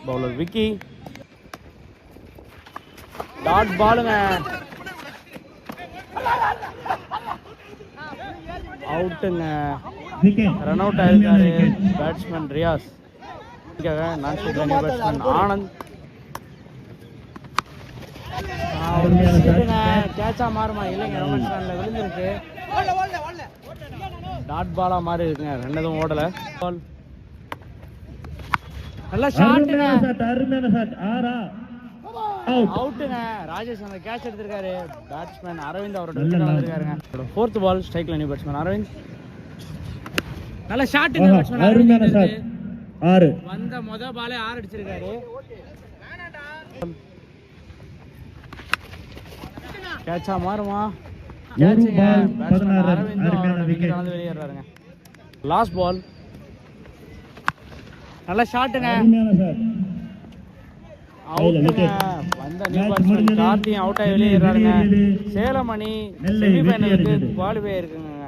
Bowler Vicky. Dot பாலுங்க, அவுட்டுங்க. Run out ஆயிருக்காரு பேட்ஸ்மேன் ரியாஸ். நான் ஸ்ட்ரைக் பேட்ஸ்மேன் ஆனந்த். கேட்சா மாறுமா? இல்லைங்க, ரொமான்ஸ் ரன்ல விழுந்திருக்கு. டாட் பாலா மாறி இருக்குங்க, ரெண்டதும் ஓடல. பால் நல்லா ஷாட்டுங்க, அவுட்டுங்க. ராஜேஷ் அந்த கேட்ச் எடுத்திருக்காரு. பேட்ஸ்மேன் அரவிந்த் அவரோட விக்கெட் வந்திருக்காருங்க. ஃபோர்த் பால் ஸ்ட்ரைக்ல நியூ பேட்ஸ்மேன் அரவிந்த். நல்ல ஷாட்டுங்க பேட்ஸ்மேன் அரவிந்த். வந்த முத பாலே 6 அடிச்சிருக்காரு. கேட்சா மாறுமா? கேட்சுங்க. பேட்ஸ்மேன் அரவிந்த் அவரோட விக்கெட் வந்து வெளியேறாருங்க. லாஸ்ட் பால் நல்ல ஷாட்டுங்க, அவுட்டுங்க. வந்த நியூ பேட்ஸ்மேன் கார்த்தியும் அவுட் ஆகி வெளியேறாருங்க. சேலம் அணி செமிஃபைனலுக்கு குவாலிஃபை இருக்குங்க.